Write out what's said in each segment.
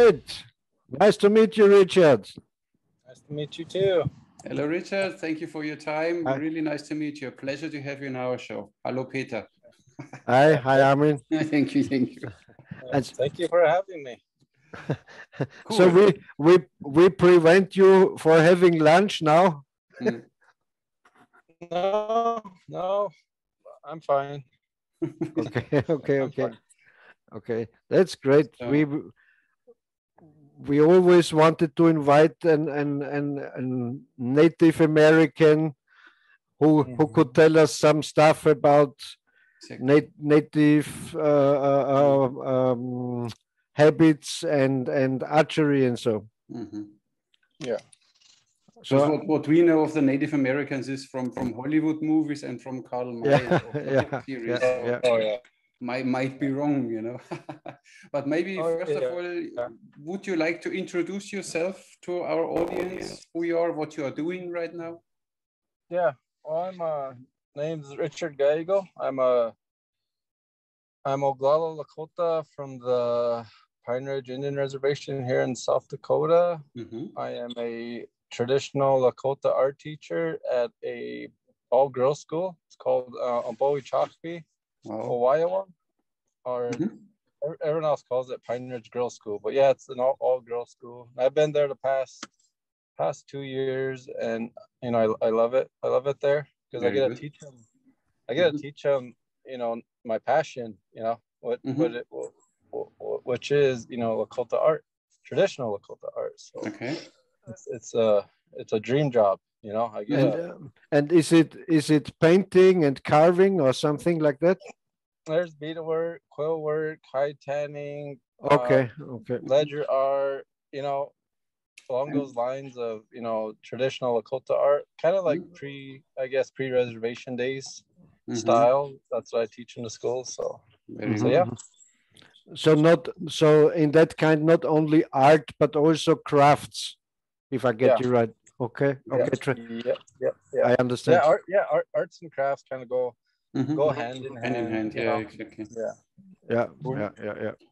great. Nice to meet you, Richard. Nice to meet you too. Hello, Richard. Thank you for your time. Hi. Really nice to meet you. Pleasure to have you in our show. Hello, Peter. Hi, Armin. Thank you, thank you. Thank you for having me. Cool. So we prevent you for having lunch now. No, I'm fine. Okay. That's great. So- We always wanted to invite an Native American who could tell us some stuff about native habits and archery and so. Yeah. So what we know of the Native Americans is from Hollywood movies and from Karl May series. So might be wrong, you know. But maybe first of all, would you like to introduce yourself to our audience? Who you are, what you are doing right now? Yeah. Well, name's Richard Giago. I'm Oglala Lakota from the Pine Ridge Indian Reservation here in South Dakota. I am a traditional Lakota art teacher at a all-girls school. It's called Ombowi Chakpi, Hawaii, or everyone else calls it Pine Ridge Girls School. But yeah, it's an all-girls school. I've been there the past 2 years, and you know I love it. I love it there because I get to teach them. I get to teach them, you know, my passion. You know which is, you know, Lakota art, traditional Lakota art. So it's a dream job, you know. I get and is it painting and carving or something like that? There's beadwork, quill work, hide tanning, ledger art, you know, along those lines of, you know, traditional Lakota art, kind of like pre-reservation days style. That's what I teach in the school. So yeah. So in that kind, not only art but also crafts, if I get you right. Okay. Yeah. I understand. Arts and crafts kind of go hand in hand. Yeah, exactly. Yeah.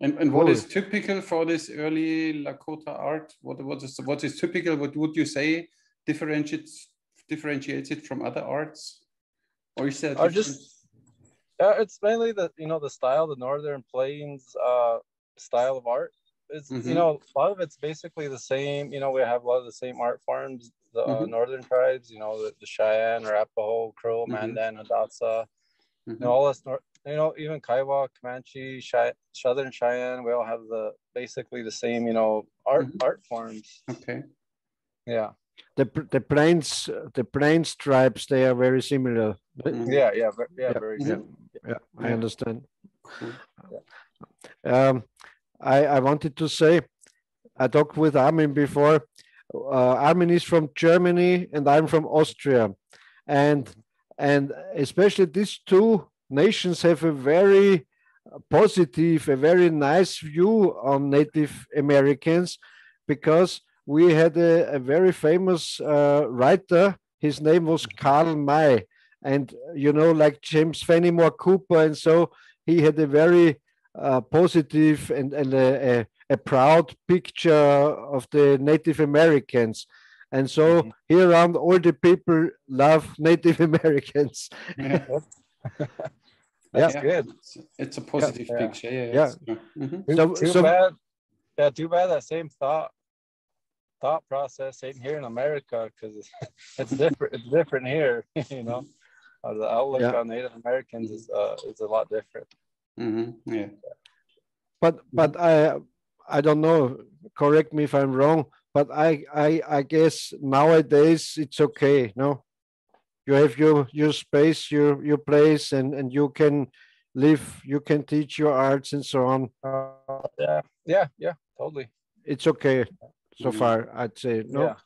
And what is typical for this early Lakota art? What is typical? What would you say differentiates it from other arts? Or is there it's mainly the style, the Northern Plains style of art. It's you know, a lot of it's basically the same. You know, we have a lot of the same art forms. The northern tribes, you know, the Cheyenne, Arapaho, Crow, Mandan, Hidatsa. You know, all this, you know, even Kiowa, Comanche, Southern Cheyenne. We all have basically the same, you know, art forms. Okay. Yeah. The plains tribes, they are very similar. Yeah, very similar. Yeah, I understand. I wanted to say, I talked with Armin before. Armin is from Germany and I'm from Austria, and especially these two nations have a very positive, a very nice view on Native Americans, because we had a very famous writer. His name was Karl May, and you know, like James Fenimore Cooper, and so he had a very positive and a proud picture of the Native Americans. And so here around, all the people love Native Americans. That's good. It's a positive picture. Too bad. Yeah, too bad that same thought process ain't here in America, because it's different. It's different here. You know, the outlook on Native Americans is a lot different. But I don't know. Correct me if I'm wrong. But I guess nowadays it's okay. No, you have your space, your place, and you can live. You can teach your arts and so on. Yeah, totally. It's okay so far, I'd say. No. Yeah.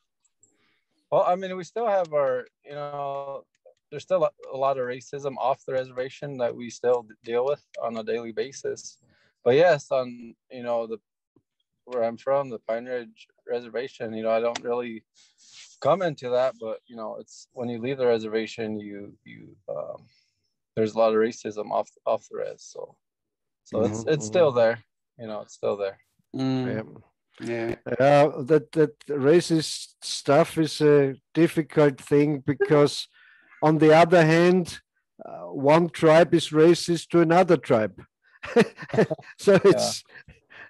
Well, I mean, we still have our, you know, there's still a lot of racism off the reservation that we still deal with on a daily basis. But yes, on, you know, where I'm from, the Pine Ridge Reservation, you know, I don't really come into that, but you know, it's when you leave the reservation, you there's a lot of racism off the res, so it's still there, you know, it's still there. Yeah. That racist stuff is a difficult thing because, on the other hand, one tribe is racist to another tribe, so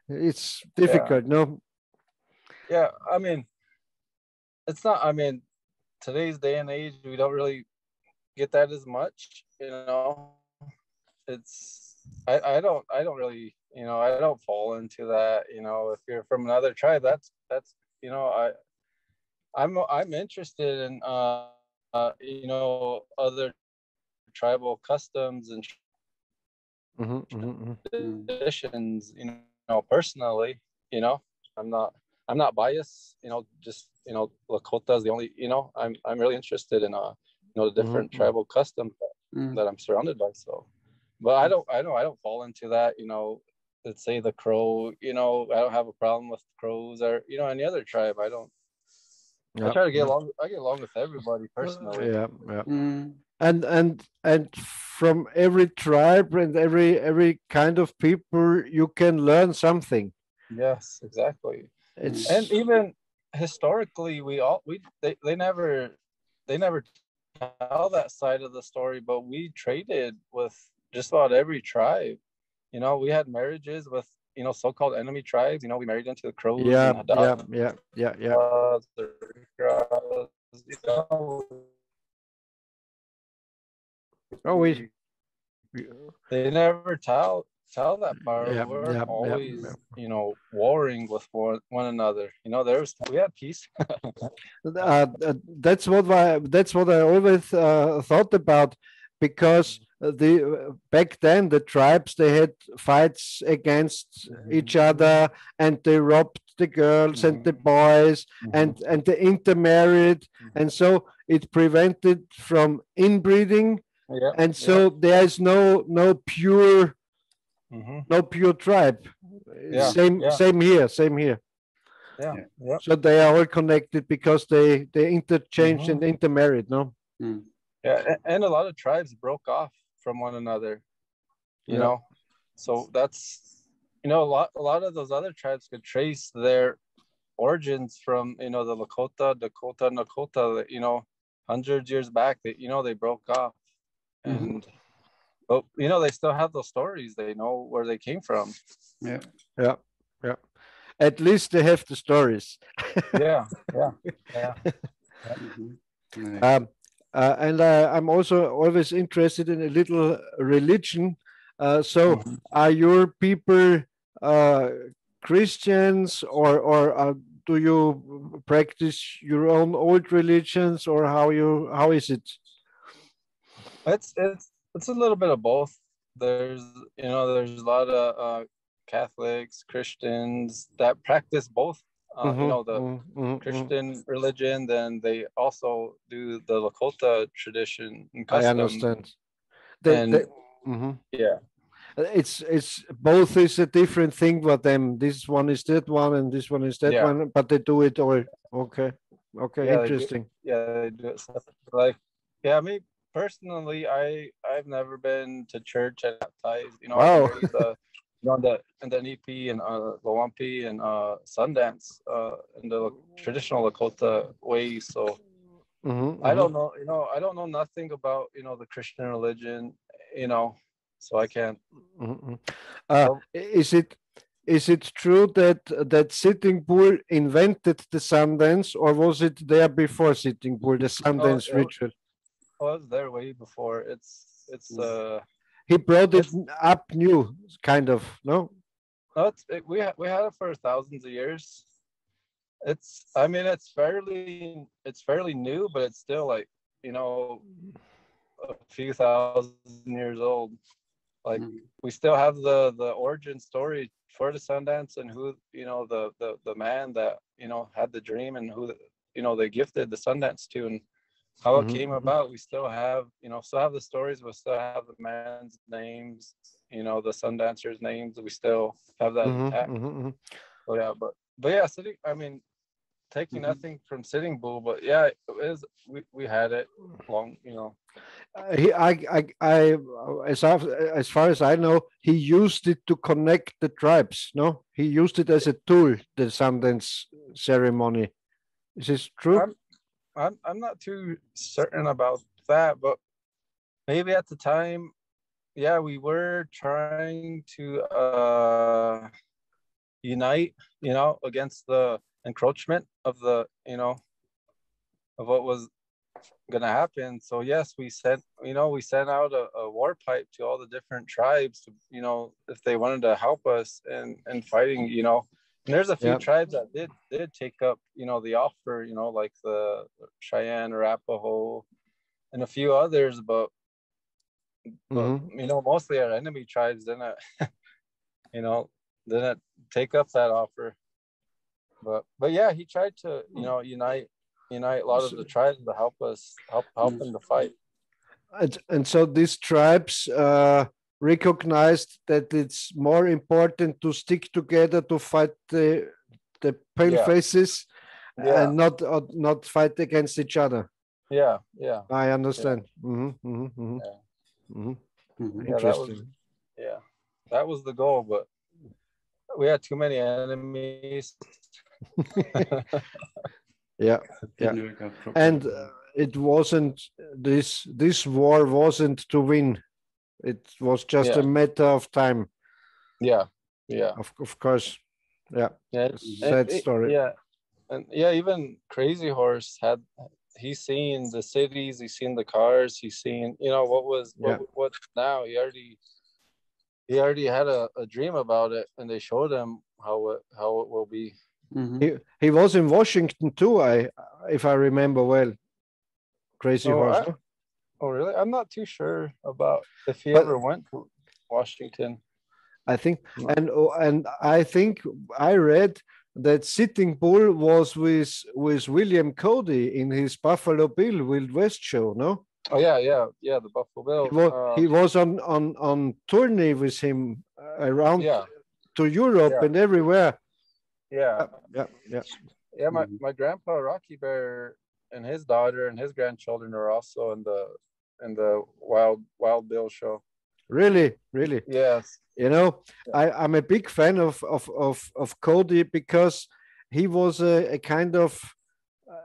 it's difficult, no? Yeah, I mean, it's not. I mean, today's day and age, we don't really get that as much. You know, it's I don't really, you know, I don't fall into that. You know, if you're from another tribe, that's you know, I'm interested in you know, other tribal customs and traditions. You know, personally, you know, I'm not biased. You know, just, you know, Lakota is the only. You know, I'm really interested in you know, the different tribal customs that I'm surrounded by. So, but I don't fall into that. You know, let's say the Crow. You know, I don't have a problem with crows or, you know, any other tribe. I don't. I try to get along. I get along with everybody personally. And from every tribe and every kind of people, you can learn something. Yes, exactly. And even historically, they never tell that side of the story, but we traded with just about every tribe. You know, we had marriages with, you know, so-called enemy tribes. You know, we married into the Crows. Yeah. You know, they never tell that part. We're always, you know, warring with one another. You know, we had peace. That's what I always thought about, because back then the tribes, they had fights against each other, and they robbed the girls and the boys, and they intermarried, and so it prevented from inbreeding. And so there is no pure tribe. Same here. So they are all connected because they interchanged and intermarried, no? Yeah, and a lot of tribes broke off from one another. You know, so that's, you know, a lot of those other tribes could trace their origins from, you know, the Nakota, you know, hundreds years back. That, you know, they broke off. And but, you know, they still have those stories. They know where they came from. Yeah. At least they have the stories. And I'm also always interested in a little religion. So are your people Christians, or do you practice your own old religions, or how is it? It's a little bit of both. There's a lot of Catholics, Christians that practice both. You know, the Christian religion, then they also do the Lakota tradition and custom. I understand. It's both is a different thing for them. This one is that one, and this one is that one, but they do it all. Okay, interesting. They do it separate. Like, me personally, I've never been to church and baptized. You know, I've been raised, you know, in the NEP and Lawampi and Sundance in the traditional Lakota way. So I don't know. You know, I don't know nothing about, you know, the Christian religion. You know, so I can't. Is it true that Sitting Bull invented the Sundance, or was it there before Sitting Bull, the Sundance ritual? It was there way before. He brought it up new, kind of, no? No, we had it for thousands of years. I mean, it's fairly new, but it's still, like, you know, a few thousand years old. Like, we still have the origin story for the Sundance, and who, you know, the man that, you know, had the dream, and who, you know, they gifted the Sundance to, and how it came about. We still have, you know, the stories. We still have the man's names, you know, the Sundancers' names. We still have that intact. So yeah, but yeah, I mean, taking nothing from Sitting Bull, but yeah, we had it long, you know. as far as I know, he used it to connect the tribes. No, he used it as a tool. The Sundance ceremony. Is this true? I'm not too certain about that, but maybe at the time, yeah, we were trying to unite, against the encroachment of the, of what was gonna happen. So yes, we sent out a war pipe to all the different tribes to, if they wanted to help us in fighting, and there's a few tribes that did take up, the offer, like the Cheyenne, Arapaho, and a few others, but mostly our enemy tribes didn't didn't take up that offer. But yeah, he tried to, unite a lot of the tribes to help them to fight. And so these tribes recognized that it's more important to stick together to fight the pale faces and not fight against each other. Yeah. I understand. Interesting. That was the goal, but we had too many enemies. Yeah. And it wasn't this war wasn't to win. It was just a matter of time. Yeah. Of course. Yeah. Sad story. Yeah. And even Crazy Horse he's seen the cities, he's seen the cars, he's seen, what now. He already had a dream about it, and they showed him how it will be. He was in Washington too, if I remember well. Crazy Horse. Oh, really? I'm not too sure about if he ever went to Washington. I think, and I think I read that Sitting Bull was with William Cody in his Buffalo Bill Wild West show, no? Oh yeah, the Buffalo Bill. He was on tourney with him around to Europe and everywhere. Yeah. Mm-hmm. My grandpa Rocky Bear and his daughter and his grandchildren are also in the Wild Bill show. Really? Yes. I'm a big fan of Cody because he was a kind of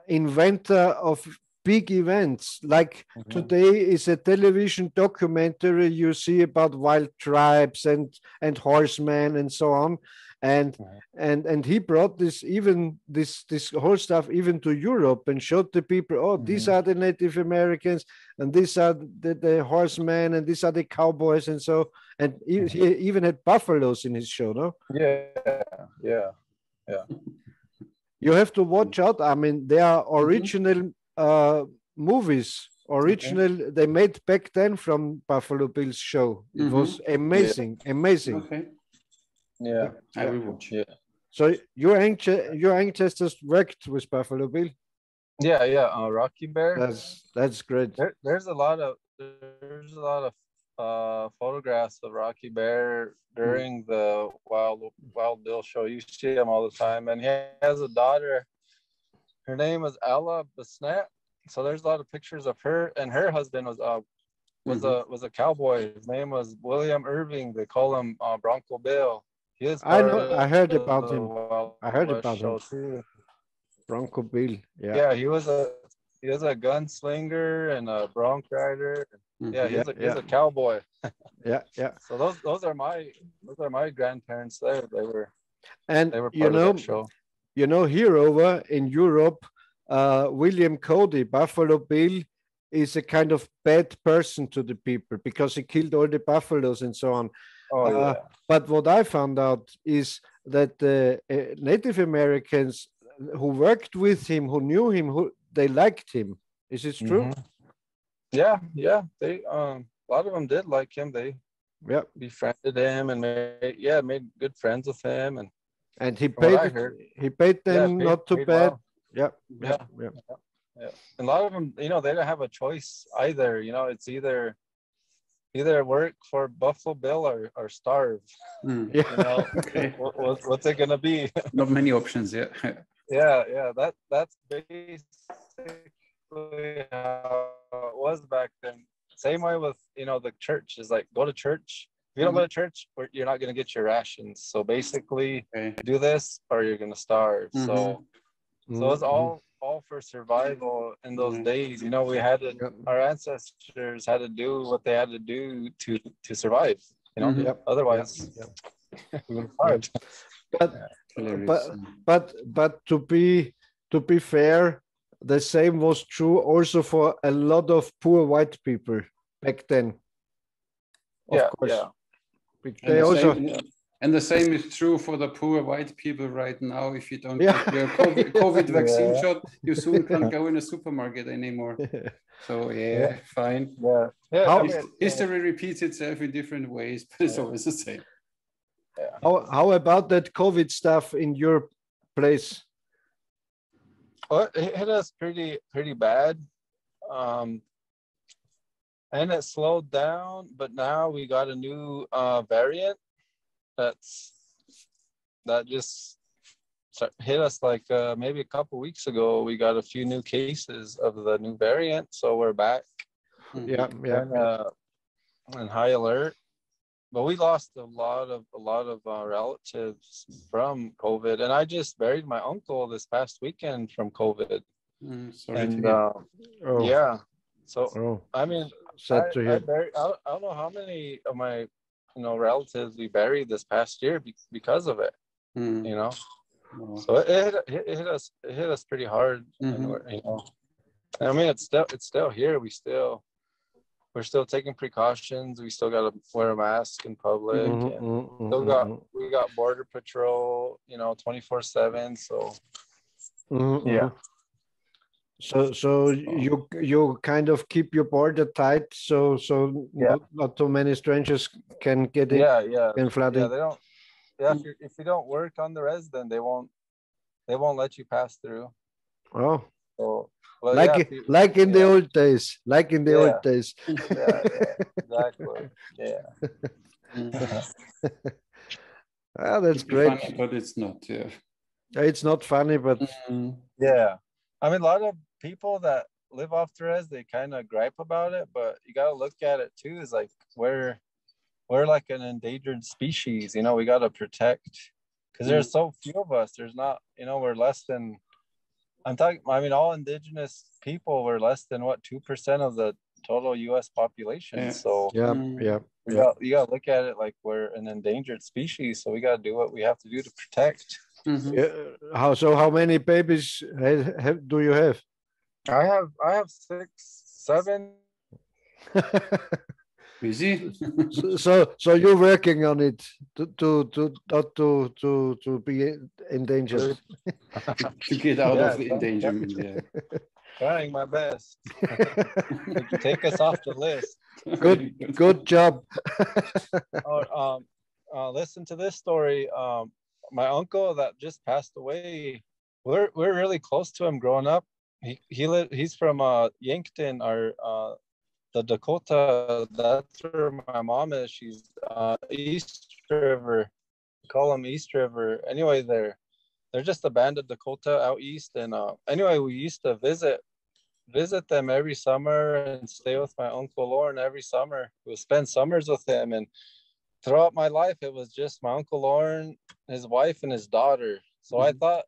inventor of big events. Like today is a television documentary you see about wild tribes and horsemen and so on. And he brought this whole stuff even to Europe and showed the people, these are the Native Americans and these are the horsemen and these are the cowboys and so, and he even had buffaloes in his show, no? Yeah. You have to watch out. I mean, they are original movies. They made back then from Buffalo Bill's show. It was amazing. Okay. Yeah, I will watch. Yeah. So your ancestors worked with Buffalo Bill? Yeah. Rocky Bear. That's great. There's a lot of photographs of Rocky Bear during the Wild Bill show. You see him all the time, and he has a daughter. Her name is Ella Besnett. So there's a lot of pictures of her, and her husband was a cowboy. His name was William Irving. They call him Bronco Bill. I know. I heard about him. Too. Bronco Bill. Yeah. He was a gunslinger and a bronc rider. Yeah, he's a cowboy. Yeah. So those are my grandparents there. They were part of that show. Here over in Europe, William Cody, Buffalo Bill, is a kind of bad person to the people because he killed all the buffaloes and so on. But what I found out is that the Native Americans who worked with him, who knew him, they liked him. Is this true? Yeah. They a lot of them did like him. They befriended him and made good friends with him, and he paid them not too bad. Well. Yeah. And a lot of them, they don't have a choice either. It's either work for Buffalo Bill or starve. What's it gonna be? Not many options. That's basically how it was back then. same way with, you know, the church is like, go to church. If you don't go to church, you're not going to get your rations. So basically do this or you're going to starve. So it's all for survival in those days. You know, we had to, our ancestors had to do what they had to do to survive, you know, otherwise we would have but to be fair, the same was true also for a lot of poor white people back then. Of course. They also. And the same is true for the poor white people right now. If you don't get your COVID vaccine shot, you soon can't go in a supermarket anymore. So fine. History repeats itself in different ways, but it's always the same. How about that COVID stuff in your place? Well, it hit us pretty bad. And it slowed down, but now we got a new variant that just hit us like maybe a couple weeks ago. We got a few new cases of the new variant, so we're back. And high alert. But we lost a lot of relatives from COVID, and I just buried my uncle this past weekend from COVID. So I mean, sad to hear. I don't know how many of my relatives we buried this past year because of it. You know, so it hit us pretty hard. And I mean, it's still here. We're still taking precautions. We still got to wear a mask in public. We got border patrol, 24/7. So So you kind of keep your border tight, so not too many strangers can get in. Can flood in. They don't. Yeah, if you don't work on the resident, they won't let you pass through. Oh. So, like in the old days. Exactly. Yeah. That's great. Funny, but it's not. Yeah. It's not funny, but yeah. I mean, a lot of people that live off the res, they kind of gripe about it, but you got to look at it too. Is like we're like an endangered species. We got to protect because there's so few of us. There's not. We're less than. All indigenous people were less than 2% of the total U.S. population. So you got to look at it like we're an endangered species. So we got to do what we have to do to protect. How many babies do you have? I have 6, 7. Busy. So you're working on it to be endangered. To get out of the endangerment. Yeah. Trying my best. Take us off the list. Good job. Listen to this story. My uncle that just passed away, we're really close to him growing up. He's from Yankton, the Dakota. That's where my mom is. She's East River. We call them East River. Anyway, they're just a band of Dakota out east. And anyway, we used to visit them every summer and stay with my Uncle Lauren every summer. We would spend summers with him. And throughout my life, it was just my Uncle Lauren, his wife, and his daughter. So I thought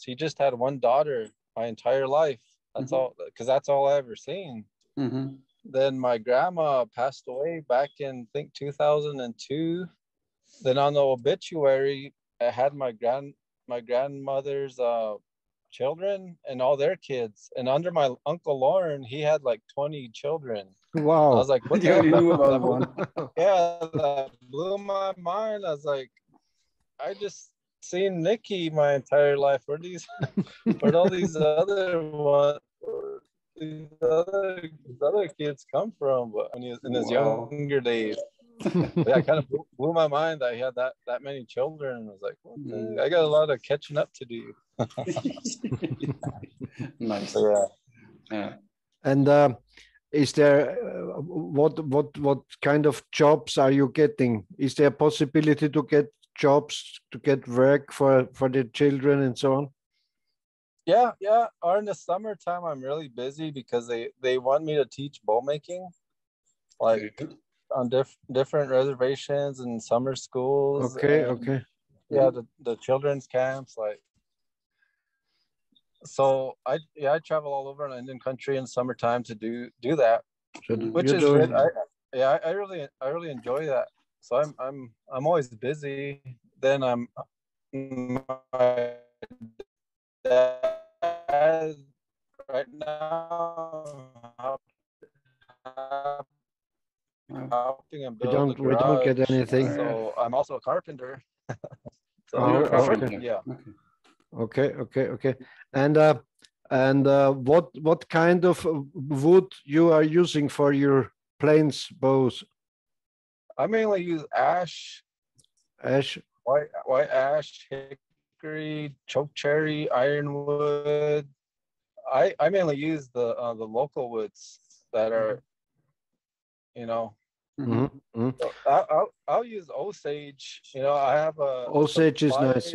he just had one daughter my entire life. That's all, because that's all I ever seen. Then my grandma passed away back in, I think, 2002. Then on the obituary, I had my grandmother's children and all their kids. And under my Uncle Lauren, he had like 20 children. Wow. I was like, what you only knew about one. Yeah, that blew my mind. I was like, I just seen Nikki my entire life. Where'd all these other kids come from? But in his younger days. Yeah, it kind of blew my mind that he had that many children. I was like, what I got a lot of catching up to do. Nice. So, yeah. And is there what kind of jobs are you getting? Is there a possibility to get jobs, to get work for the children and so on? Yeah. Or in the summertime, I'm really busy because they want me to teach bow making. like on different reservations and summer schools. Okay, and, okay. Yeah, the children's camps, like. So I travel all over in Indian country in summertime to do that, which is good. I really enjoy that. So I'm always busy. Then my dad right now helping him build a garage. We don't get anything. So I'm also a carpenter. So okay. Yeah. Okay. And what kind of wood you are using for your plains bows? I mainly use ash, white ash, hickory, chokecherry, ironwood. I mainly use the local woods that are, So I'll use Osage. I have a Osage is nice.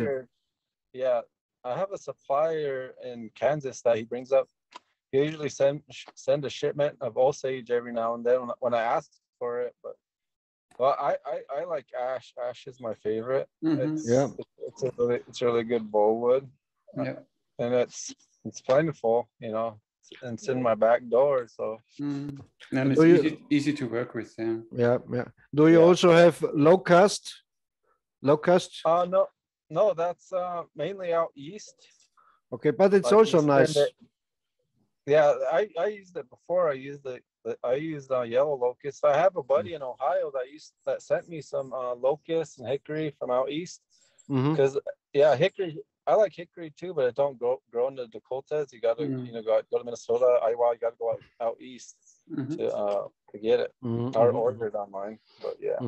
Yeah, I have a supplier in Kansas that he brings up. He usually send a shipment of Osage every now and then when I ask for it. But I like ash. Ash is my favorite. It's a really good bowwood. Yeah, and it's plentiful. And it's in my back door. So and it's easy to work with. Yeah. Do you also have locust? No, that's mainly out east. Okay, but it's also nice. I used it before. I used yellow locust. I have a buddy in Ohio that sent me some locust and hickory from out east. Because hickory, I like hickory too, but it don't grow in the Dakotas. You gotta go to Minnesota, Iowa. You gotta go out east to get it. Or order it online. But yeah.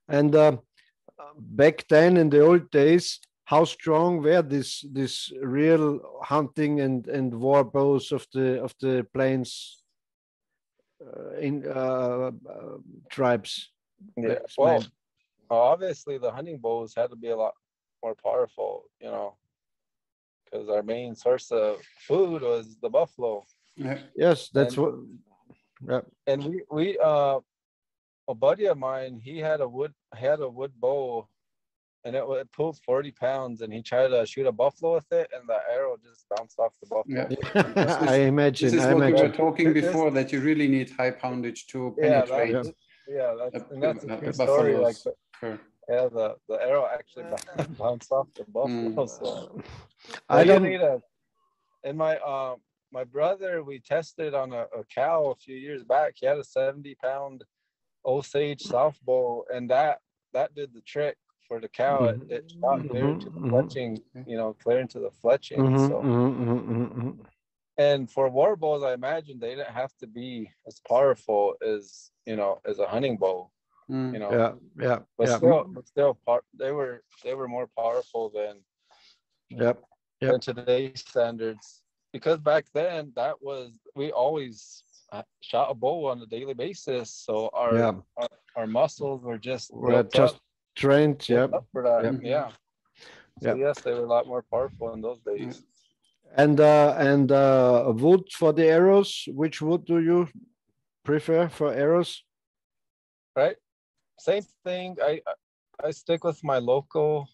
And back then in the old days, how strong were this real hunting and war bows of the plains in tribes? Yeah. Well, obviously the hunting bows had to be a lot more powerful, because our main source of food was the buffalo. Yeah. Yes, that's what. Yeah. And we a buddy of mine, he had a wood bow, and it pulled 40 pounds, and he tried to shoot a buffalo with it, and the arrow just bounced off the buffalo. Yeah. I imagine. This is what we were talking before, that you really need high poundage to penetrate. That's a true story. Like, the arrow actually bounced off the buffalo. So I don't need and my brother, we tested on a cow a few years back. He had a 70-pound Osage South bow, and that did the trick for the cow. It shot clear into the fletching, clear into the fletching. And for war bows, I imagine they didn't have to be as powerful as a hunting bow. But still, they were more powerful than today's standards. Because back then, we always shot a bow on a daily basis, so our muscles were just trained. Up for that. So yes, they were a lot more powerful in those days. And wood for the arrows. Which wood do you prefer for arrows? Right, same thing. I stick with my local.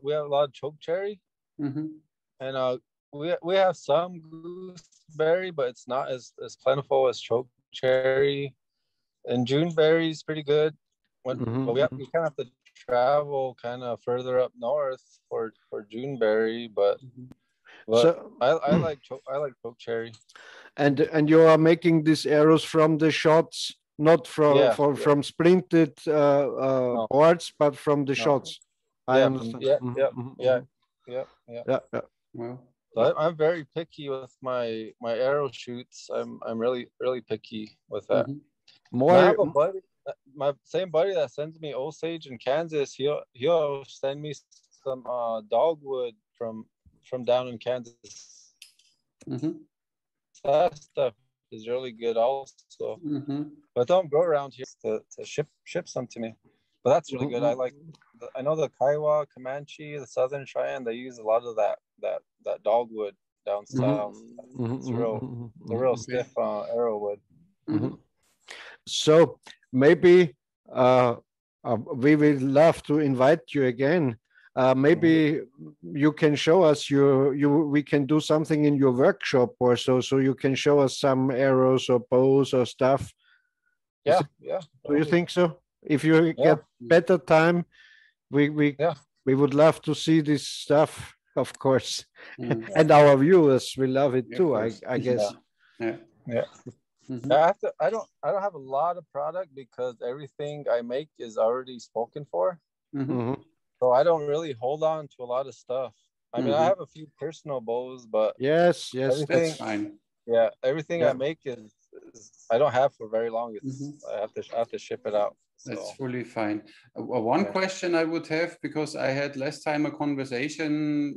We have a lot of chokecherry, and we have some gooseberry, but it's not as plentiful as chokecherry. And Juneberry is pretty good. But we kind of have to travel kind of further up north for Juneberry, but so I like chokecherry. And you are making these arrows from the shots, not from splinted boards, but from the shots. I understand. Yeah. Well, so I'm very picky with my arrow shoots. I'm really picky with that. I have a buddy, my same buddy that sends me Osage in Kansas. He'll send me some dogwood from down in Kansas. That stuff is really good also. But don't go around here to ship some to me. But that's really good. I know the Kiowa, Comanche, the Southern Cheyenne, they use a lot of that dogwood down south. It's real stiff arrow wood. So maybe we will love to invite you again. Maybe you can show us we can do something in your workshop or so you can show us some arrows or bows or stuff. Yeah, do you think so? If you get better time, we would love to see this stuff, of course. And our viewers will love it too, I guess. I don't have a lot of product because everything I make is already spoken for. So I don't really hold on to a lot of stuff. I mean, I have a few personal bows, but yes, that's fine. Yeah, everything I make is I don't have for very long. It's I have to ship it out. So. That's fully fine. One question I would have, because I had last time a conversation,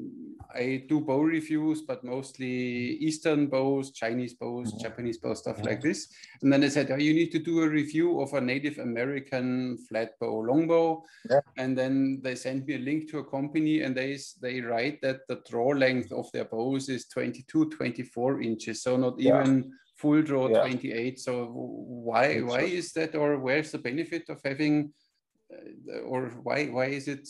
I do bow reviews, but mostly Eastern bows, Chinese bows, Japanese bows, stuff like this. And then they said, oh, you need to do a review of a Native American flat bow, longbow. And then they sent me a link to a company, and they write that the draw length of their bows is 22, 24 inches. So not even full draw 28. So why is that, or where's the benefit of having, or why is it?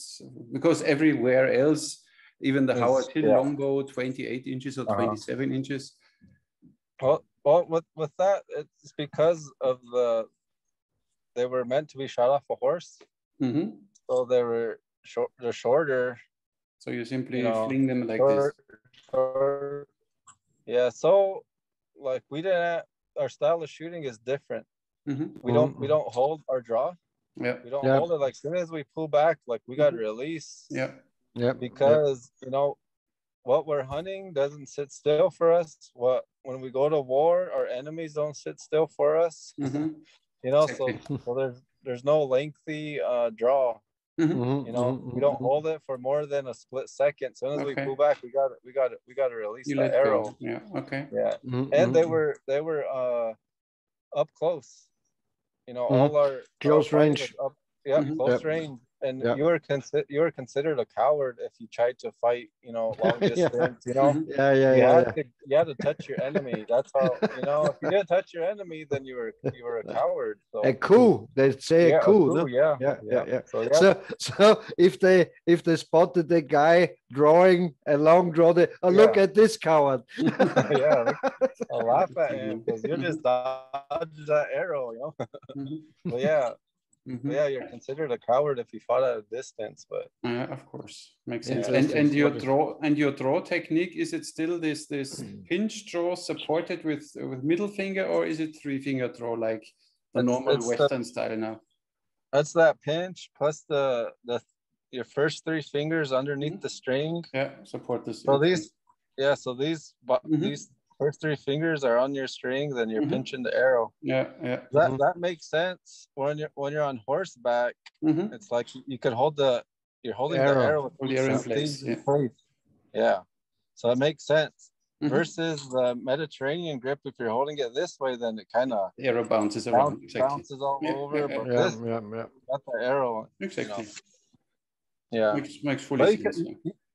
Because everywhere else, even the Howard Hill longbow, 28 inches or 27 inches. Well, with that, it's because of they were meant to be shot off a horse, so they were they're shorter. So you simply fling them like this. Yeah. So. Like our style of shooting is different. We don't hold our draw. We don't hold it. Like as soon as we pull back, like we got to release. Because what we're hunting doesn't sit still for us. When we go to war, our enemies don't sit still for us. So there's no lengthy draw. We don't hold it for more than a split second. As soon as we pull back, we got to release the arrow. And they were up close. All our close range. Close range. And you were considered a coward if you tried to fight, long distance. You had to touch your enemy. That's how. If you didn't touch your enemy, then you were a coward. So. A coup, they say a coup. No? So if they spotted the guy drawing a long draw, look at this coward. I'll laugh at him because you just dodged that arrow. But you're considered a coward if you fought at a distance. But of course, makes sense. And your draw technique, is it still this pinch draw supported with middle finger, or is it 3-finger draw like the normal Western style now? That's that pinch plus your first 3 fingers underneath the string. Support this. So these first 3 fingers are on your string, then you're pinching the arrow. That makes sense when you're on horseback. It's like you could you're holding the arrow with the arrow in place. So it makes sense. Versus the Mediterranean grip, if you're holding it this way, then it kind of arrow bounces around. Bounces all over. But this got the arrow. Exactly. Makes fully sense.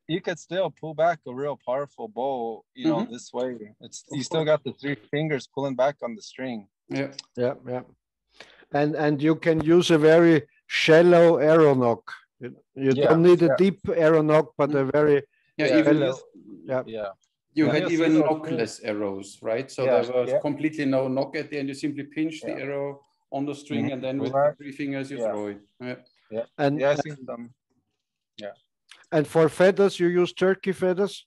You could still pull back a real powerful bow, this way. You still got the 3 fingers pulling back on the string. And you can use a very shallow arrow nock. You don't need a deep arrow nock, but a very shallow. You had even knockless arrows, right? So there was completely no knock at the end. You simply pinch the arrow on the string, and then with the 3 fingers you throw it. And I think them. And for feathers, you use turkey feathers?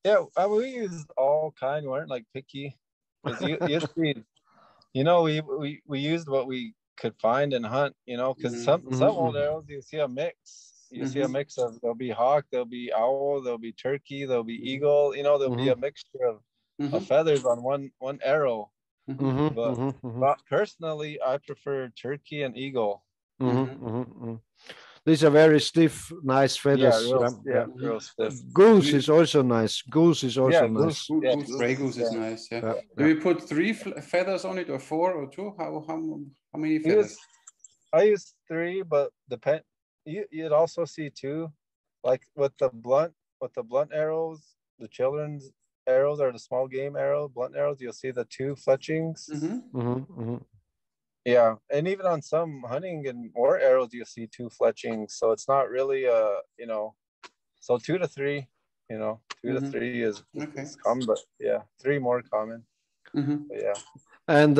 Yeah, we used all kind. We weren't like picky. We used what we could find and hunt. Because some old arrows you see a mix. You see a mix of there'll be hawk, there'll be owl, there'll be turkey, there'll be eagle. There'll be a mixture of feathers on one arrow. But personally, I prefer turkey and eagle. These are very stiff, nice feathers. Real stiff. Goose is also nice. Goose is also nice. Gray goose is nice. Do you put 3 feathers on it, or 4 or 2? How many feathers? I use 3, but depend. You'd also see 2, like with the blunt arrows, the children's arrows or the small game blunt arrows. You'll see the 2 fletchings. Yeah, and even on some hunting and war arrows, you see 2 fletchings, so it's not really you know, so 2 to 3, you know, 2 to 3 is common, but yeah, 3 more common. But yeah. And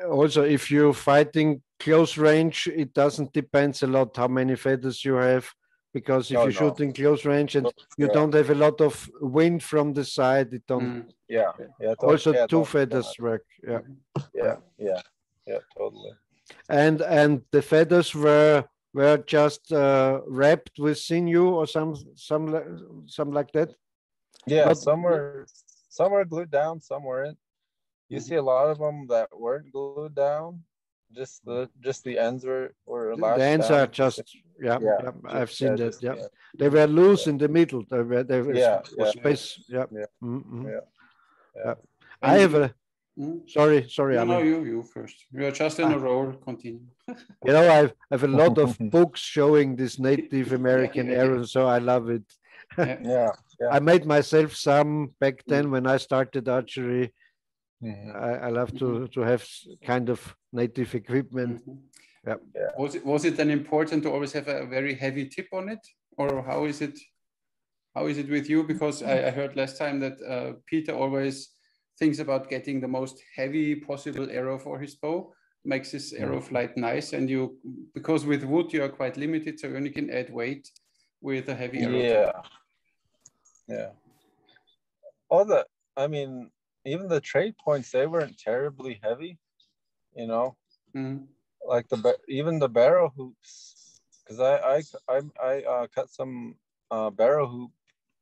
also, if you're fighting close range, it doesn't depend a lot how many feathers you have, because if you shoot in close range and you don't have a lot of wind from the side, it don't. Yeah. Also, 2 feathers work. Yeah, totally. And the feathers were just wrapped with sinew or some like that. Yeah, but some were glued down, some weren't. You see a lot of them that weren't glued down. Just the ends were lashed the ends down. are just I've seen that. They were loose in the middle. They were space. I have a sorry. No, you first. You are just in a roll. Continue. You know, I have a lot of books showing this Native American arrow, so I love it. I made myself some back then when I started archery. I love to have kind of native equipment. Was it then important to always have a very heavy tip on it, or how is it with you? Because I heard last time that Peter always thinks about getting the most heavy possible arrow for his bow, makes his arrow flight nice, and because with wood you are quite limited, so you only can add weight with a heavy arrow. Even the trade points, they weren't terribly heavy, you know. Like even the barrel hoops, because I cut some barrel hoop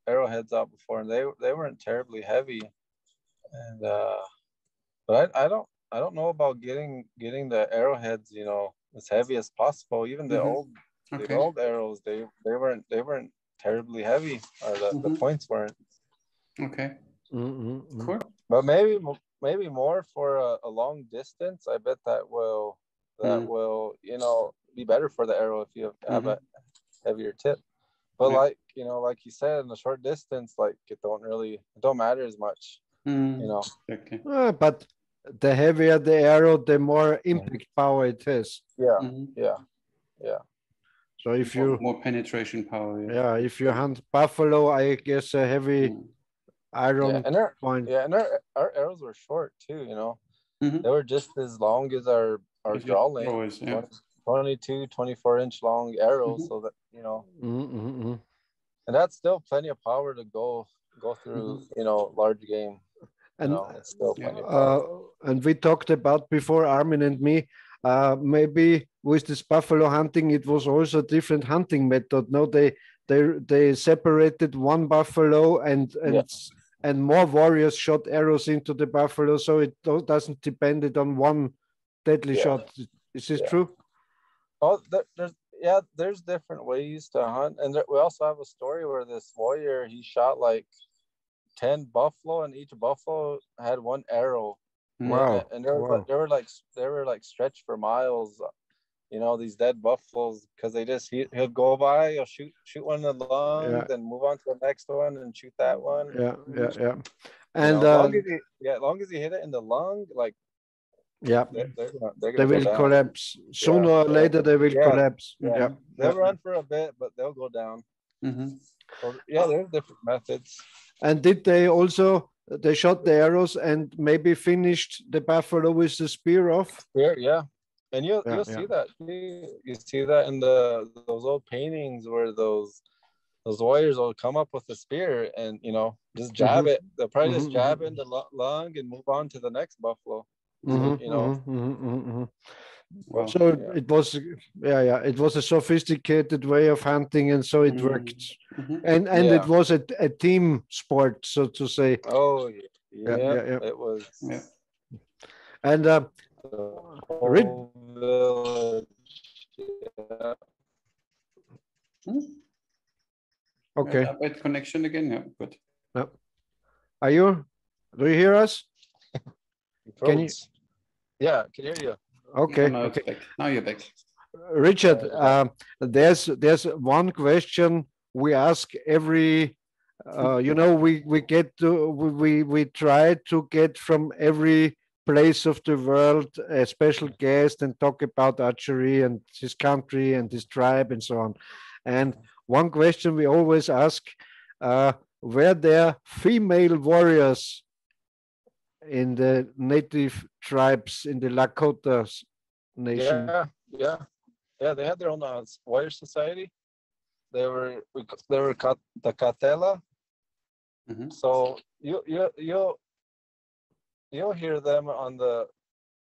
arrowheads out before, and they weren't terribly heavy. And but I don't know about getting the arrowheads, you know, as heavy as possible. Even the old arrows, they weren't terribly heavy, or the points weren't. Cool. But maybe more for a long distance. I bet that will you know, be better for the arrow if you have a heavier tip. But like you said, in a short distance, like it don't matter as much. You know. But the heavier the arrow, the more impact power it has. So if you more penetration power. If you hunt buffalo, I guess a heavy iron point. And our arrows were short too, you know. They were just as long as our draw length, 22, 24-inch long arrows, so that, you know. And that's still plenty of power to go through, you know, large game. And, it's still plenty of power. And we talked about before, Armin and me, maybe with this buffalo hunting, it was also a different hunting method. No, they separated one buffalo and more warriors shot arrows into the buffalo, so it doesn't depend on one deadly shot. Is this true? Oh, there's different ways to hunt, and we also have a story where this warrior, he shot like 10 buffalo, and each buffalo had one arrow. Wow! And they were like stretched for miles. You know, these dead buffaloes, because he'll go by, he'll shoot one in the lung, then move on to the next one and shoot that one. And as long as he hit it in the lung, like they're they will collapse sooner or later. They will collapse. They'll run for a bit, but they'll go down. So, there's different methods. And did they also? They shot the arrows and maybe finished the buffalo with the spear off. Yeah. And you'll see that. You see that in those old paintings where those warriors will come up with a spear and, you know, just jab it. They'll probably just jab in the lung and move on to the next buffalo. You know. So it was it was a sophisticated way of hunting, and so it worked. And it was a team sport, so to say. Oh yeah. It was. And okay. Bad connection again. Yeah, good. Are you? Do you hear us? Can you? Yeah, I can hear you. Okay. Now you're back. Richard, there's one question we ask every. You know, we try to get from every place of the world, a special guest, and talk about archery and his country and his tribe and so on. And one question we always ask, were there female warriors in the native tribes in the Lakota nation? Yeah. They had their own warrior society. They were the Katela. So you'll hear them on the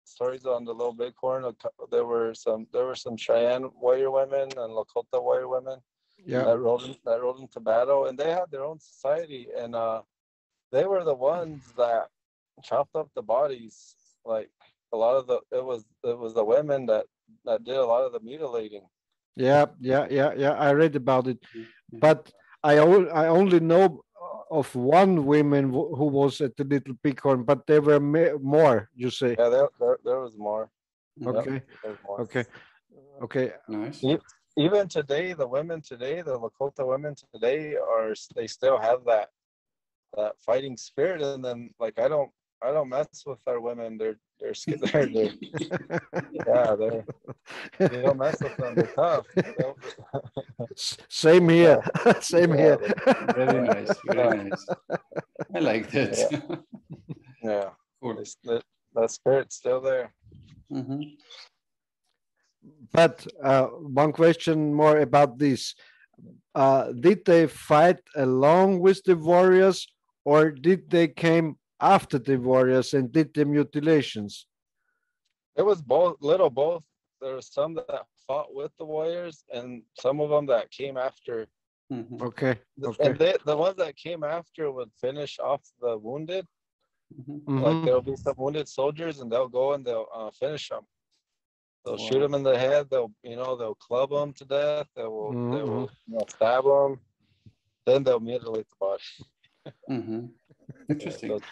stories on the Little Bighorn. There were some Cheyenne warrior women and Lakota warrior women that rode into battle, and they had their own society, and they were the ones that chopped up the bodies. Like a lot of it was the women that did a lot of the mutilating. Yeah. I read about it, but I only know of one woman who was at the Little Bighorn, but there were more. You say? Yeah, there was more. Okay, okay. Nice. Even today, the Lakota women today they still have that fighting spirit in them. Like I don't mess with our women. They're you don't mess with them. They're tough. Same here. Same here. Very nice. Very nice. I like that. Yeah. Cool. That spirit's still there. But one question more about this. Did they fight along with the warriors, or did they came after the warriors and did the mutilations? It was both. There were some that fought with the warriors and some of them that came after. Okay. And the ones that came after would finish off the wounded. Like there'll be some wounded soldiers and they'll go and they'll finish them. They'll shoot them in the head. They'll club them to death. They will stab them. Then they'll mutilate the body. Interesting. They'll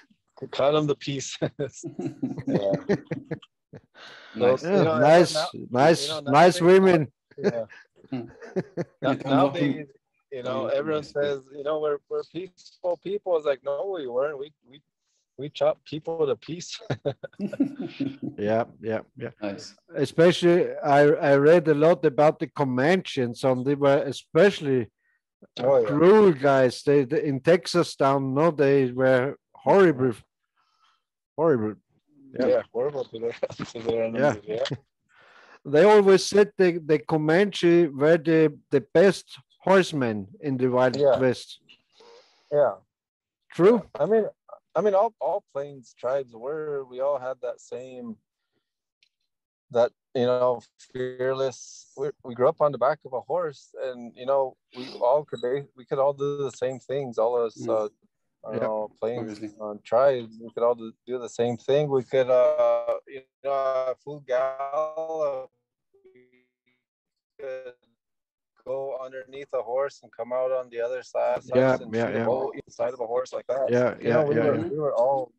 cut them to pieces. Nice. Nice women. Yeah. Nowadays, everyone says, we're peaceful people. It's like, no, we weren't. We chopped people to pieces. Yeah. Nice. Especially, I read a lot about the Comanche and so on. They were especially cruel guys. They in Texas down, they were horrible. Yeah, horrible to their enemies. Yeah. They always said the Comanche were the best horsemen in the Wild West. Yeah. True. I mean, all Plains tribes we all had that same, fearless. We grew up on the back of a horse, and we could all do the same things. All of us, Plains tribes, we could all do the same thing. We could, full gallop. We could go underneath a horse and come out on the other side. Side of a horse like that. We were all,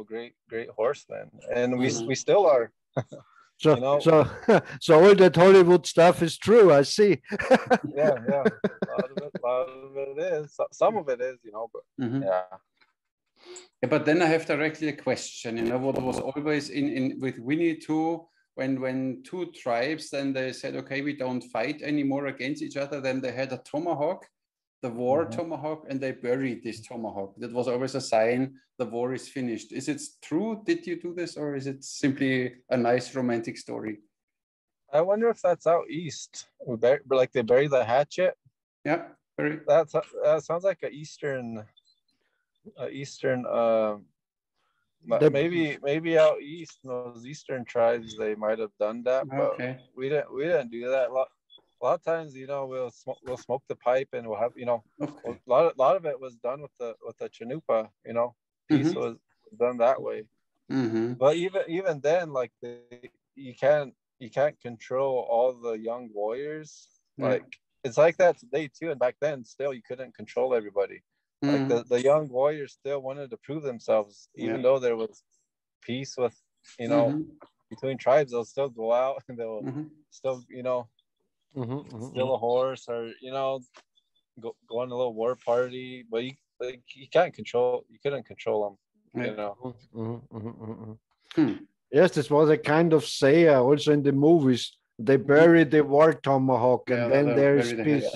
great horsemen, and we still are. So all that Hollywood stuff is true. I see. Yeah. A lot of it is. Some of it is, but yeah. But then I have directly a question. What was always in with Winnetou when two tribes, then they said, okay, we don't fight anymore against each other. Then they had a tomahawk, the war tomahawk, and they buried this tomahawk. That was always a sign the war is finished. Is it true? Did you do this, or is it simply a nice romantic story? I wonder if that's out east. Like they bury the hatchet. Yeah, that sounds like a eastern. Maybe out east, those eastern tribes, they might have done that, but we didn't do that. A lot of times, we'll smoke the pipe and we'll have, a lot of it was done with the chanupa, piece was done that way. But even then, like you can't control all the young warriors. Like it's like that today too, and back then still you couldn't control everybody. Like the young warriors still wanted to prove themselves, even though there was peace with, between tribes. They'll still go out and they'll still, steal a horse or, go on a little war party. But you couldn't control them, Yes, this was a kind of say also in the movies. They bury the war tomahawk and then there is peace.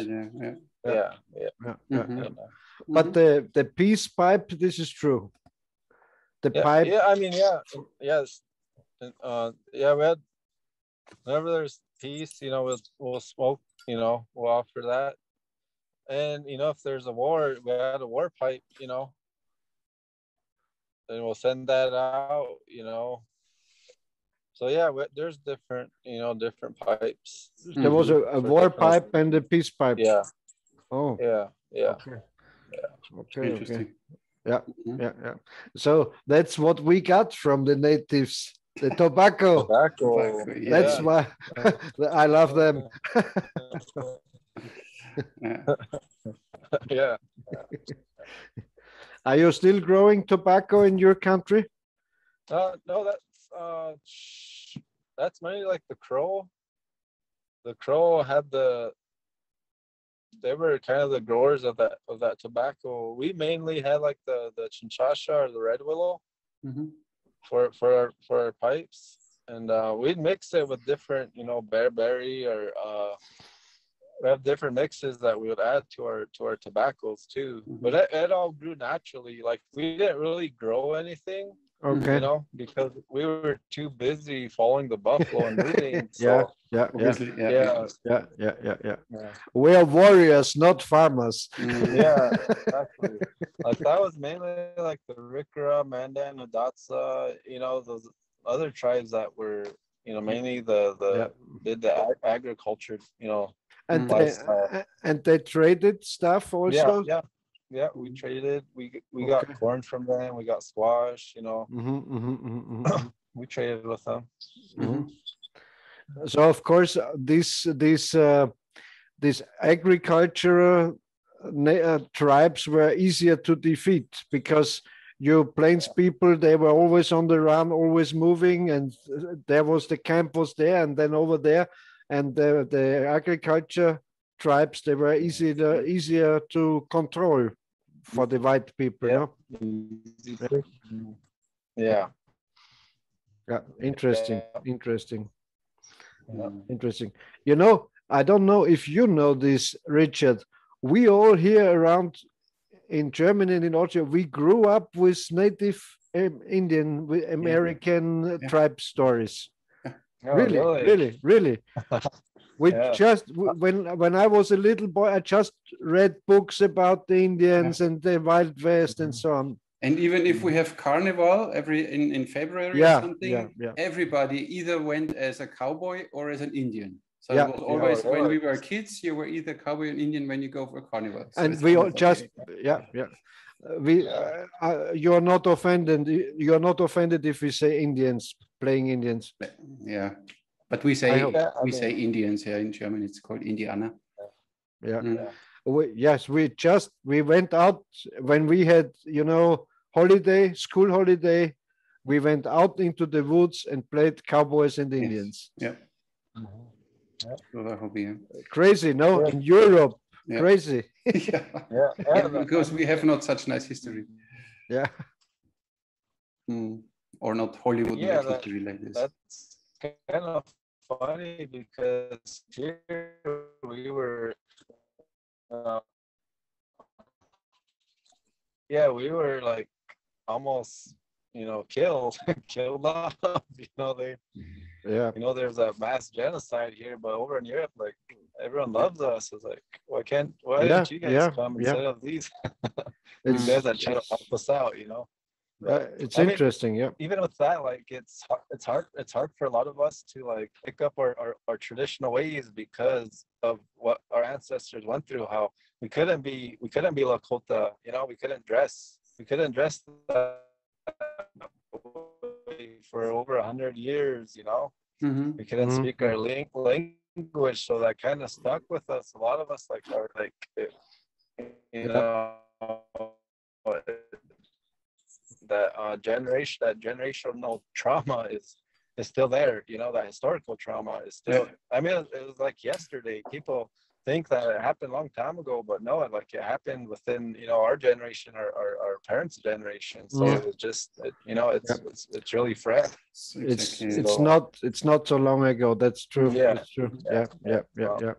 But the peace pipe, this is true. The pipe. Yeah, I mean, yes. We had, whenever there's peace, we'll smoke, we'll offer that. And, if there's a war, we had a war pipe, then we'll send that out, So yeah, there's different, different pipes. There was a war pipe and a peace pipe. Yeah. Oh. Yeah. Okay. Okay. Yeah. So that's what we got from the natives. The tobacco. That's why I love them. Yeah. Are you still growing tobacco in your country? No, that's mainly like the Crow. The Crow had they were kind of the growers of that tobacco. We mainly had like the chinchasha or the red willow for our pipes, and we'd mix it with different, bearberry or we have different mixes that we would add to our tobaccos too. But it all grew naturally. Like we didn't really grow anything. Okay. Because we were too busy following the buffalo and moving. Yeah. We are warriors, not farmers. Yeah, exactly. Like that was mainly like the Rikara, Mandan, Hidatsa, those other tribes that were, mainly did the agriculture, and they traded stuff also. Yeah, we traded. We got corn from them. We got squash. We traded with them. So of course, these agricultural tribes were easier to defeat because you plains people, they were always on the run, always moving, and there was the camp was there, and then over there, and the agriculture tribes, they were easier to control for the white people. Yeah. Interesting. I don't know if you know this, Richard. We all here around in Germany and in Austria, we grew up with Native Indian American tribe stories. Really. We just when I was a little boy, I just read books about the Indians and the Wild West and so on. And even if we have carnival in February or something, everybody either went as a cowboy or as an Indian. So it was always when we were kids, you were either cowboy and Indian when you go for carnival. So and we all just you're not offended. You're not offended if we say Indians playing Indians. Yeah. But we say Indians here in German. It's called Indianer. We went out when we had school holiday. We went out into the woods and played cowboys and Indians. Yeah. Crazy, no? In Europe, crazy. Because we have not such nice history. Yeah. Or not Hollywood history like this. That's kind of funny because here we were we were like almost killed off. There's a mass genocide here, but over in Europe, like everyone loves us. It's like, why didn't you guys come instead of these? These guys that try to help us out, It's interesting, Even with that, like it's hard for a lot of us to like pick up our traditional ways because of what our ancestors went through. How we couldn't be Lakota, we couldn't dress that for over 100 years, we couldn't speak our language, so that kind of stuck with us. A lot of us are that generational trauma is still there. That historical trauma is still. I mean, it was like yesterday. People think that it happened a long time ago, but no, like it happened within, you know, our generation, our parents' generation. So it's just, you know, it's really fresh. It's not so long ago. That's true. Yeah. That's true. Yeah.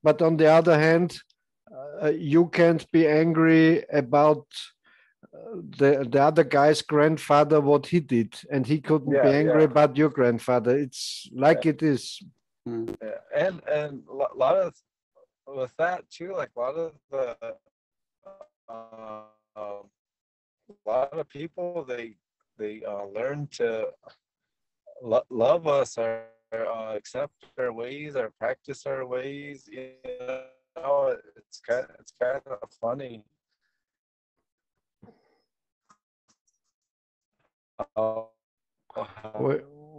But on the other hand, you can't be angry about the other guy's grandfather, what he did, and he couldn't be angry about your grandfather. It's like it is. Yeah. And a lot of with that too, like a lot of the a lot of people they learn to love us or accept our ways or practice our ways. You know, it's kind of funny.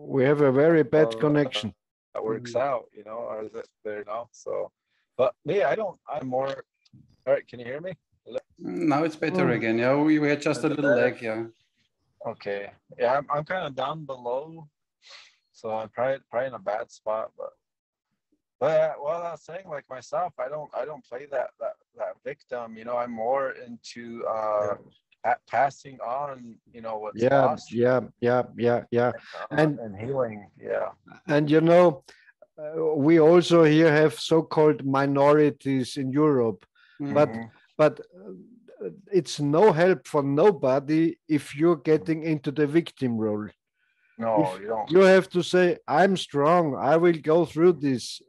We have a very bad connection. That works out, you know, or is it there now? So, but me, I'm more. All right, can you hear me? Now it's better again. Yeah, we had just a little lag. Yeah. Okay. Yeah, I'm kind of down below, so I'm probably in a bad spot. But well, I was saying, like myself, I don't play that victim. You know, I'm more into passing on, you know, what's lost. Yeah. And healing. Yeah. And you know, we also here have so-called minorities in Europe, but it's no help for nobody if you're getting into the victim role. No, you don't. You have to say, I'm strong. I will go through this.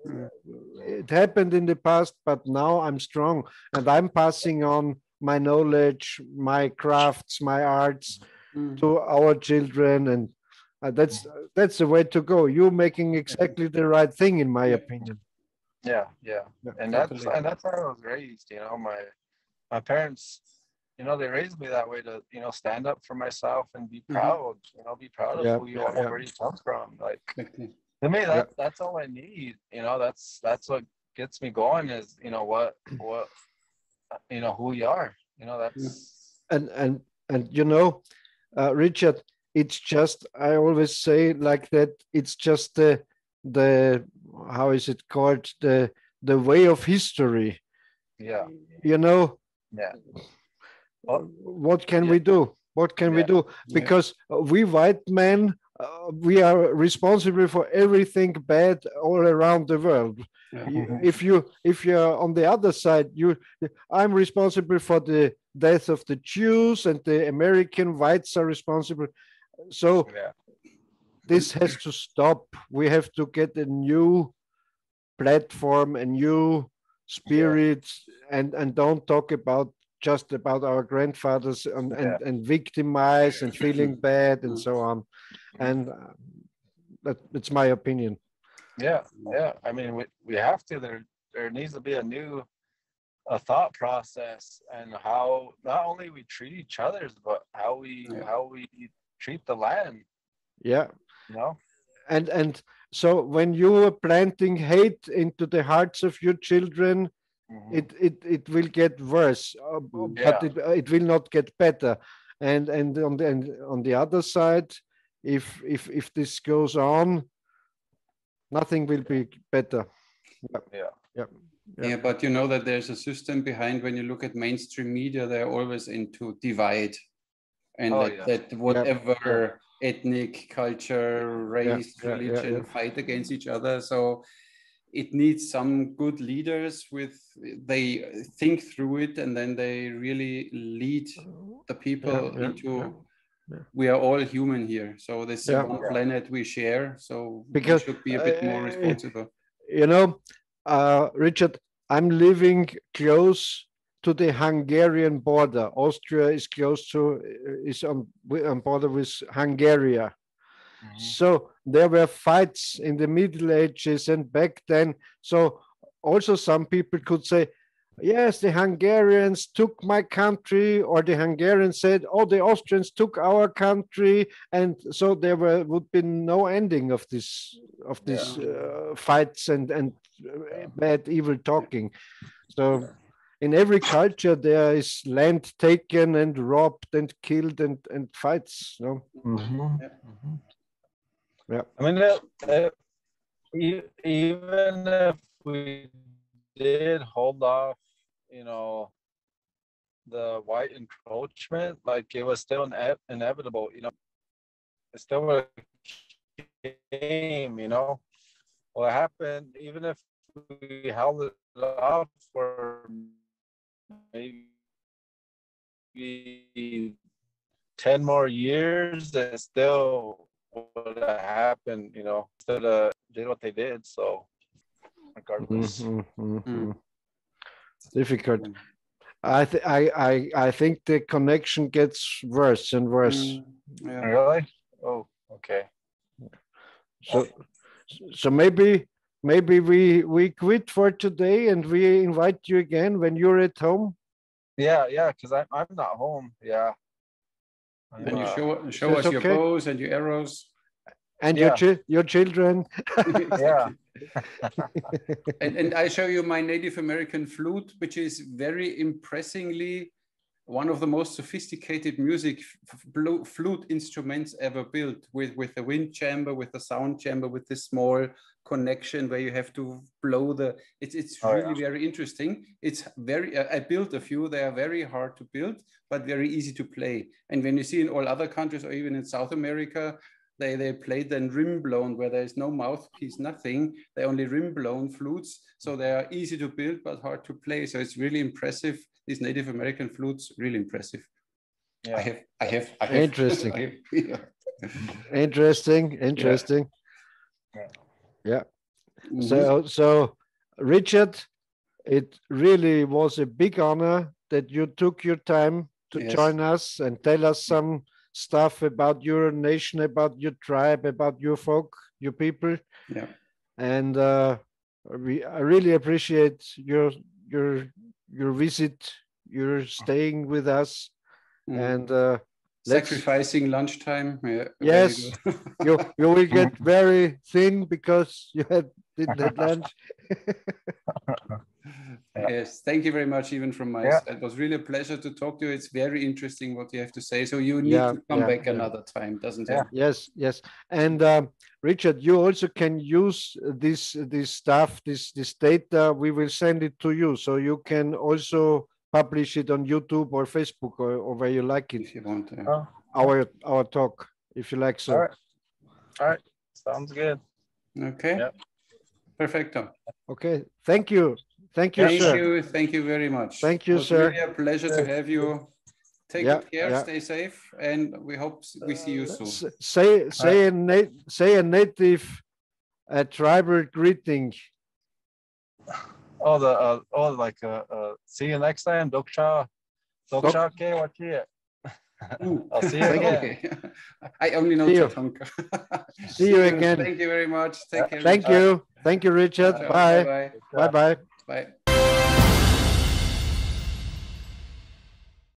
It happened in the past, but now I'm strong and I'm passing on my knowledge, my crafts, my arts to our children. And that's the way to go. You're making exactly the right thing, in my opinion. Yeah. And that's how I was raised. You know, my parents, you know, they raised me that way to, you know, stand up for myself and be proud. You know, be proud of who you are, where you come from. Like to me, that's all I need. You know, that's what gets me going. Is, you know, what you know, who you are. You know, that's and you know, Richard, it's just, I always say like that, it's just the how is it called, the way of history. Yeah. You know. Yeah. What can we do? What can we do? Because we white men, we are responsible for everything bad all around the world. If you're on the other side, I'm responsible for the death of the Jews, and the American whites are responsible. So this has to stop. We have to get a new platform, a new spirit, and don't talk just about our grandfathers and victimize and feeling bad and so on. And that's my opinion. Yeah. I mean, we have to. There needs to be a thought process, and how not only we treat each other, but how we treat the land. Yeah. You know. And so when you are planting hate into the hearts of your children, it will get worse, but it will not get better. And on the other side, if this goes on, nothing will be better. Yeah, but you know that there's a system behind. When you look at mainstream media, they're always into divide, and that whatever ethnic, culture, race, religion fight against each other. So it needs some good leaders they think through it, and then they really lead the people into we are all human here. So this one planet we share. So because we should be a bit more responsible. You know, Richard, I'm living close to the Hungarian border. Austria is on border with Hungary. So there were fights in the Middle Ages and back then. So also some people could say, yes, the Hungarians took my country, or the Hungarians said, oh, the Austrians took our country. And so there would be no ending of this fights and bad, evil talking. So in every culture, there is land taken and robbed and killed and fights. No? Yeah. I mean, even if we did hold off, you know, the white encroachment, like it was still inevitable, you know, it still would have came, you know, what happened, even if we held it off for maybe 10 more years, it still would have happened, you know, instead of did what they did. So regardless. Difficult. I think the connection gets worse and worse. Yeah. Really? Oh, okay. So maybe we quit for today and we invite you again when you're at home. Yeah, because I'm not home. Yeah. And you show us your bows and your arrows. And your children. Yeah. and I show you my Native American flute, which is very impressingly one of the most sophisticated flute instruments ever built, with the wind chamber, with the sound chamber, with this small connection where you have to blow the. It's really very interesting. It's very. I built a few. They are very hard to build, but very easy to play. And when you see in all other countries, or even in South America, they play then rim blown, where there is no mouthpiece, nothing. They only rim blown flutes, so they are easy to build but hard to play. So it's really impressive. These Native American flutes, really impressive. Yeah. I have interesting. Interesting. Yeah. So Richard, it really was a big honor that you took your time to join us and tell us some stuff about your nation, about your tribe, about your folk, your people. Yeah. And I really appreciate your visit, your staying with us, and sacrificing lunchtime. Yeah, yes, you will get very thin because you didn't have lunch. Yes, thank you very much, even from my side. It was really a pleasure to talk to you. It's very interesting what you have to say. So you need to come back another time, doesn't it? Yes. And Richard, you also can use this stuff, this data. We will send it to you, so you can also publish it on YouTube or Facebook or where you like it. If you want our talk, if you like so. All right. Sounds good. Okay. Yep. Perfecto. Okay. Thank you, sir. Thank you very much. Thank you, sir. Really a pleasure to have you. Take good care, stay safe, and we hope we see you soon. Say a native tribal greeting. See you next time. Doksha ke wachie. I'll see you again. I only know Tatanka. See you again. Thank you very much. Take care. Thank you, Richard. Bye. Bye. Bye. Bye.